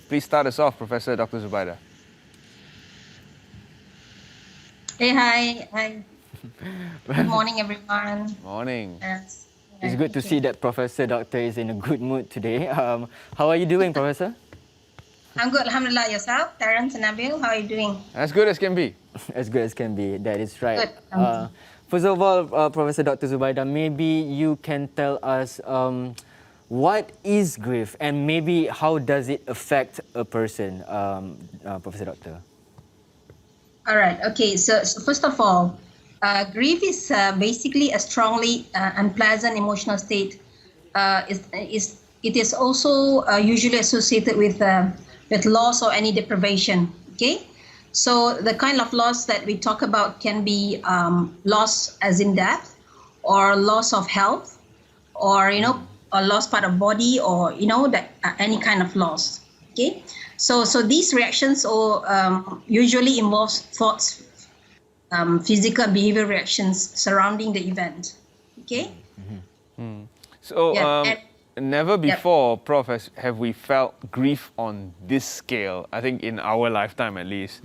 Please start us off, Professor Dr. Zubaida. Hey, hi. Good morning, everyone. Morning. Yes. It's good to see that Professor Doctor is in a good mood today. How are you doing, Professor? I'm good, alhamdulillah. Yourself, Terence and Nabil, how are you doing? As good as can be. As good as can be, that is right. Good. First of all, Professor Dr. Zubaida, maybe you can tell us what is grief and maybe how does it affect a person, Professor Doctor? All right. Okay. So first of all, grief is basically a strongly unpleasant emotional state. It is also usually associated with loss or any deprivation. Okay. So the kind of loss that we talk about can be loss as in death, or loss of health, or a lost part of body, or that any kind of loss. Okay. So these reactions usually involves thoughts, physical behavior reactions surrounding the event. Okay. So, Yeah, never before, Prof, have we felt grief on this scale. I think in our lifetime, at least.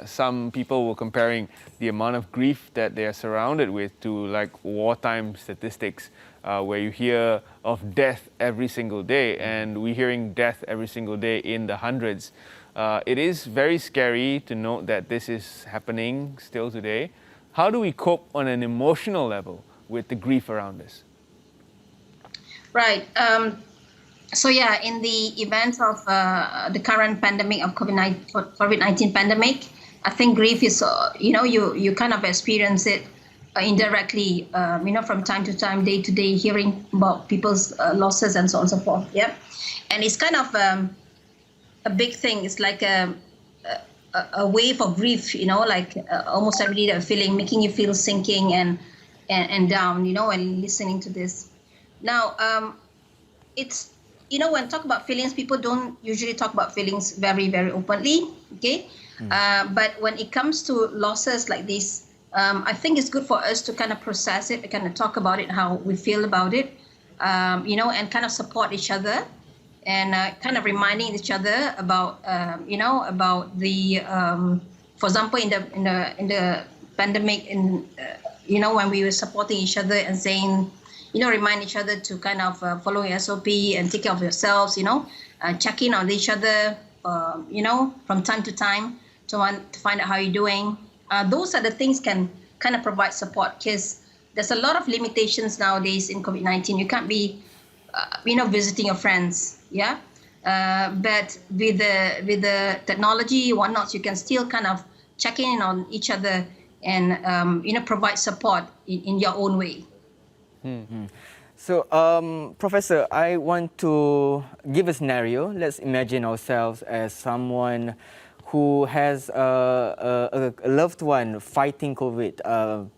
Some people were comparing the amount of grief that they are surrounded with to like wartime statistics, where you hear of death every single day, and we're hearing death every single day in the hundreds. It is very scary to note that this is happening still today. How do we cope on an emotional level with the grief around us? right. So yeah, in the event of the current pandemic of COVID-19 pandemic, I think grief is you kind of experience it indirectly, from time to time, day to day, hearing about people's losses and so on and so forth. Yeah, and it's kind of a big thing. It's like a wave of grief, like almost every day that feeling, making you feel sinking and down, when listening to this. Now, it's when talk about feelings, people don't usually talk about feelings very, very openly. Okay, but when it comes to losses like this, I think it's good for us to kind of process it, kind of talk about it, how we feel about it, and kind of support each other, and kind of reminding each other about, about the, for example, in the pandemic, when we were supporting each other and saying, remind each other to kind of follow SOP and take care of yourselves, check in on each other, from time to time to find out how you're doing. Those are the things can kind of provide support, because there's a lot of limitations nowadays in COVID-19. You can't be, visiting your friends, yeah. But with the technology, whatnot, you can still kind of check in on each other and provide support in your own way. So, Professor, I want to give a scenario. Let's imagine ourselves as someone who has a loved one fighting COVID,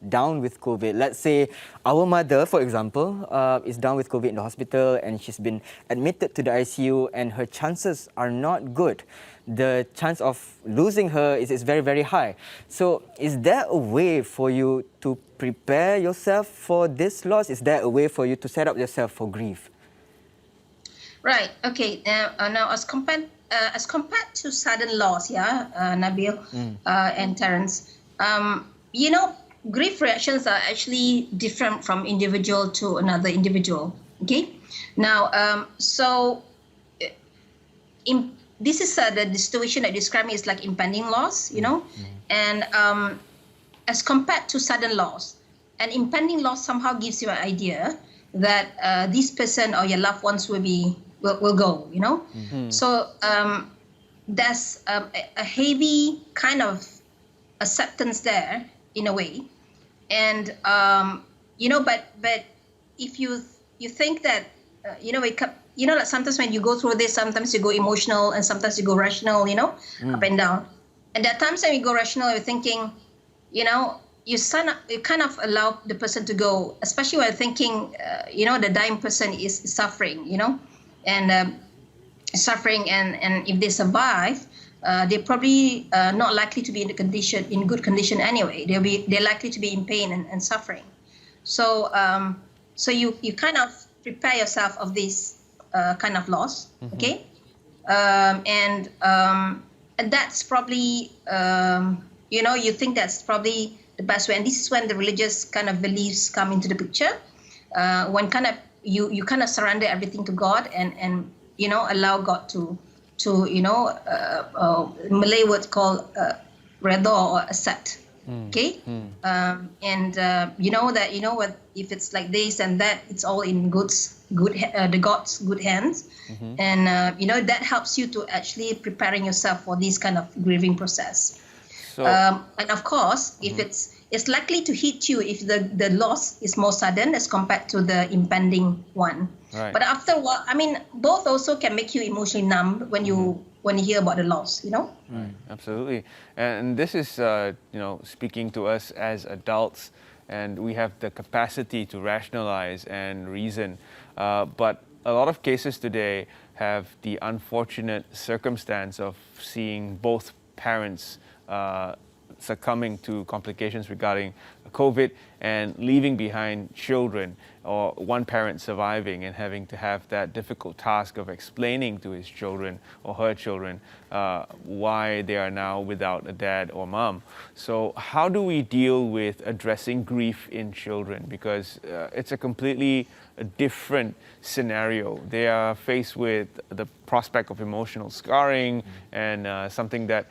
down with COVID. Let's say our mother, for example, is down with COVID in the hospital and she's been admitted to the ICU and her chances are not good. The chance of losing her is very, very high. So is there a way for you to prepare yourself for this loss? Is there a way for you to set up yourself for grief? Right. Okay. Now, as compared to sudden loss, yeah, Nabil and Terence, grief reactions are actually different from individual to another individual. Okay. Now, this is the situation that described me is like impending loss, and as compared to sudden loss, an impending loss somehow gives you an idea that this person or your loved ones will go, So there's a heavy kind of acceptance there in a way, and but if you think that like sometimes when you go through this, sometimes you go emotional and sometimes you go rational, up and down. And there are times when you go rational, you're thinking, you kind of allow the person to go, especially when thinking, the dying person is suffering, and suffering, and if they survive, they're probably not likely to be in good condition anyway. They're likely to be in pain and suffering. So you kind of prepare yourself of this kind of loss, okay? And that's probably you think that's probably the best way. And this is when the religious kind of beliefs come into the picture. When kind of you kind of surrender everything to God and allow God to Malay word called redha or accept. Okay. You know that what if it's like this and that, it's all in the God's good hands. And that helps you to actually preparing yourself for this kind of grieving process. So, And of course, if it's likely to hit you if the loss is more sudden as compared to the impending one. Right. But after a while, I mean, both also can make you emotionally numb when you hear about the loss. Right, absolutely. And this is, speaking to us as adults, and we have the capacity to rationalize and reason. But a lot of cases today have the unfortunate circumstance of seeing both parents succumbing to complications regarding COVID and leaving behind children, or one parent surviving and having to have that difficult task of explaining to his children or her children why they are now without a dad or mom. So how do we deal with addressing grief in children? Because it's a completely different scenario. They are faced with the prospect of emotional scarring and something that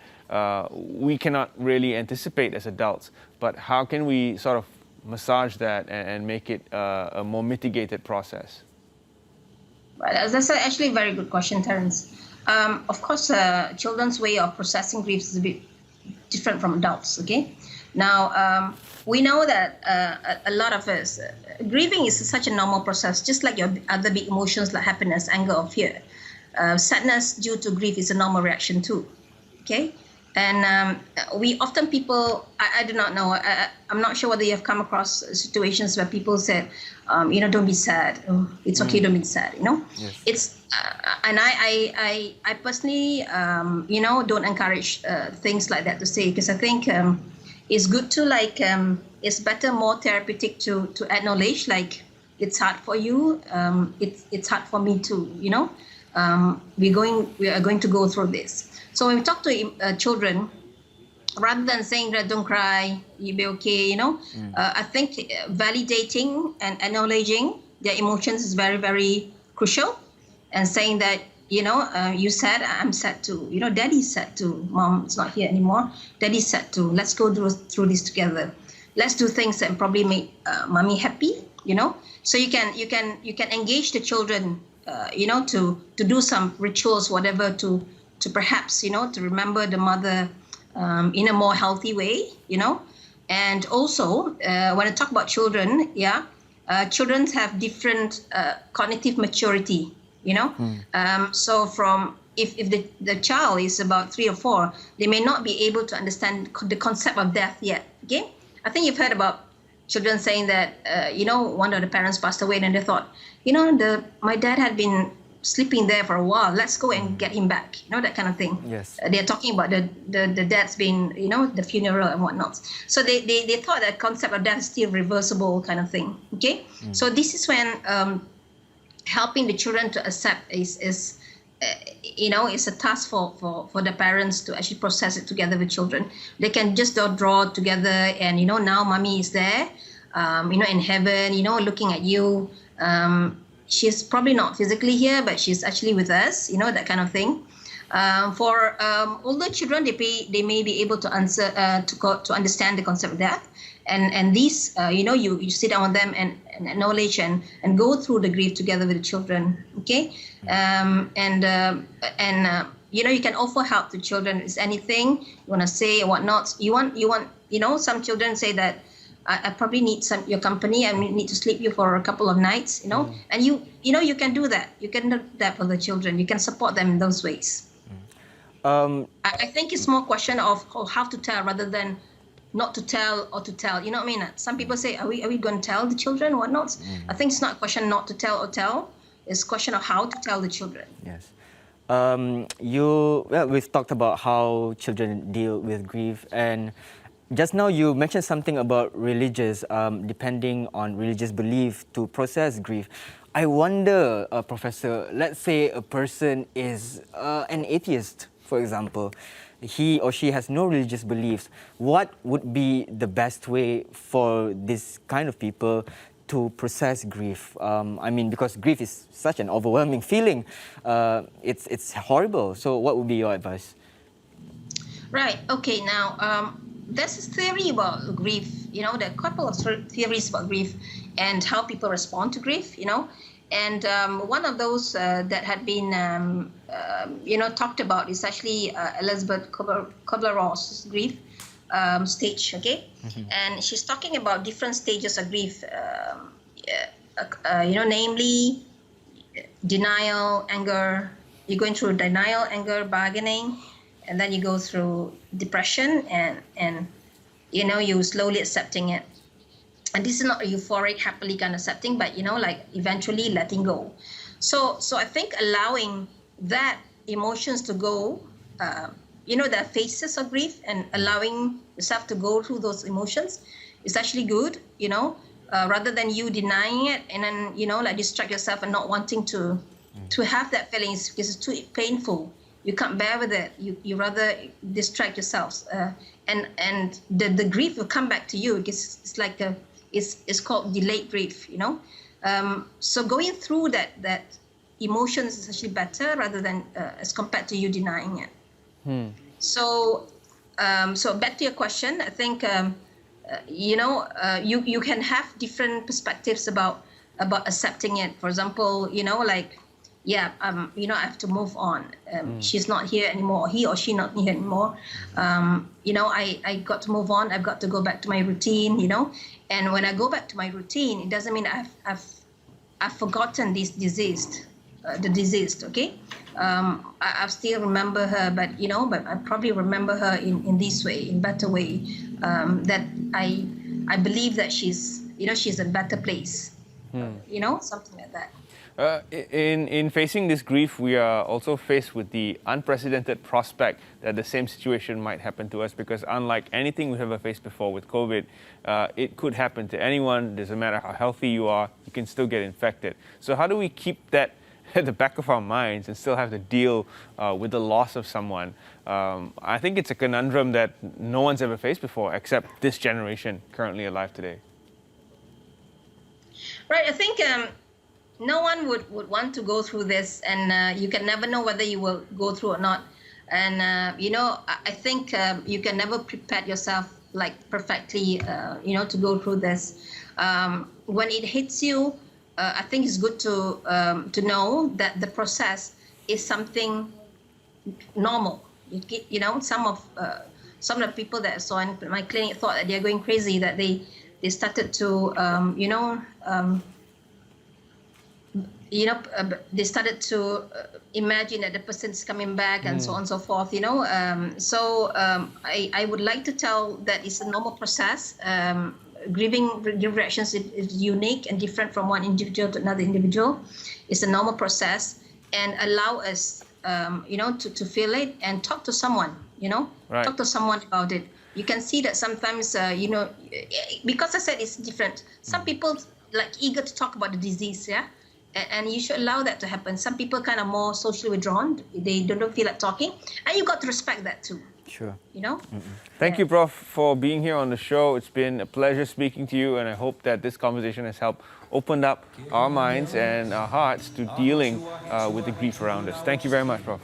we cannot really anticipate as adults. But how can we sort of massage that and make it a more mitigated process? Right, that's actually a very good question, Terence. Of course, children's way of processing grief is a bit different from adults. Okay, now we know that a lot of us grieving is such a normal process, just like your other big emotions like happiness, anger, or fear. Sadness due to grief is a normal reaction too. Okay. And we often I do not know, I'm not sure whether you have come across situations where people said, don't be sad. Oh, it's okay, don't be sad, Yes. It's, and I personally, don't encourage things like that to say, because I think it's good to it's better, more therapeutic to acknowledge, like, it's hard for you, it's hard for me too, we are going to go through this. So when we talk to children, rather than saying that don't cry, you'll be okay, I think validating and acknowledging their emotions is very, very crucial. And saying that, you sad, I'm sad too. Daddy's sad too. Mom is not here anymore. Daddy's sad too. Let's go through this together. Let's do things that probably make mommy happy, So you can engage the children, to do some rituals, whatever, to perhaps, to remember the mother in a more healthy way, And also, when I talk about children, children have different cognitive maturity, So if the child is about 3 or 4, they may not be able to understand the concept of death yet, okay? I think you've heard about children saying that, one of the parents passed away and they thought, my dad had been sleeping there for a while, let's go and get him back, that kind of thing. Yes. They're talking about the dad's being, the funeral and whatnot. So they thought that concept of death is still reversible kind of thing, okay? So this is when helping the children to accept is a task for the parents to actually process it together with children. They can just draw together and, now mommy is there, in heaven, looking at you. She's probably not physically here, but she's actually with us, that kind of thing. For older children, they may be able to answer to understand the concept of death, and these you sit down with them and acknowledge and go through the grief together with the children. Okay, you can offer help to children. Is anything you want to say or whatnot? You want some children say that I probably need your company. I need to sleep you for a couple of nights, and you can do that. You can do that for the children. You can support them in those ways. I think it's more question of how to tell rather than not to tell or to tell. You know what I mean? Some people say, are we going to tell the children or whatnot? I think it's not a question not to tell or tell. It's a question of how to tell the children. Yes. We've talked about how children deal with grief, and Just now you mentioned something about religious, depending on religious belief to process grief. I wonder, Professor, let's say a person is an atheist, for example. He or she has no religious beliefs. What would be the best way for this kind of people to process grief? I mean, because grief is such an overwhelming feeling. It's horrible. So what would be your advice? Right. Okay. Now, there's this theory about grief. There are a couple of theories about grief and how people respond to grief. And one of those that had been, talked about is actually Elizabeth Kubler-Ross's grief stage. Okay, and she's talking about different stages of grief. Namely denial, anger. You're going through denial, anger, bargaining, and then you go through depression, and you slowly accepting it. And this is not a euphoric, happily kind of accepting, but like eventually letting go. So I think allowing that emotions to go, the phases of grief, and allowing yourself to go through those emotions is actually good. Rather than you denying it and then like distract yourself and not wanting to have that feeling because it's too painful. You can't bear with it. You rather distract yourselves, and the grief will come back to you because it's like it's called delayed grief. So going through that emotions is actually better rather than as compared to you denying it. So back to your question, I think you can have different perspectives about accepting it. For example, I have to move on. She's not here anymore. He or she not here anymore. I got to move on. I've got to go back to my routine. And when I go back to my routine, it doesn't mean I've forgotten this the deceased. Okay, I still remember her, but I probably remember her in this way, in better way. That I believe that she's a better place. Something like that. In facing this grief, we are also faced with the unprecedented prospect that the same situation might happen to us, because unlike anything we've ever faced before with COVID, it could happen to anyone. Doesn't matter how healthy you are, you can still get infected. So how do we keep that at the back of our minds and still have to deal with the loss of someone? I think it's a conundrum that no one's ever faced before, except this generation currently alive today. Right. I think no one would want to go through this, and you can never know whether you will go through or not. And I think you can never prepare yourself like perfectly, to go through this. When it hits you, I think it's good to know that the process is something normal. Some of the people that I saw in my clinic thought that they're going crazy, that they started to they started to imagine that the person's coming back and so on and so forth. So I would like to tell that it's a normal process. Grieving reactions is unique and different from one individual to another individual. It's a normal process, and allow us, to feel it and talk to someone. Right. Talk to someone about it. You can see that sometimes, because I said it's different. Some people like eager to talk about the disease, yeah. And you should allow that to happen. Some people kind of more socially withdrawn. They don't feel like talking. And you got to respect that too. Sure. Thank you, Prof, for being here on the show. It's been a pleasure speaking to you, and I hope that this conversation has helped open up our minds and our hearts to dealing with the grief around us. Thank you very much, Prof.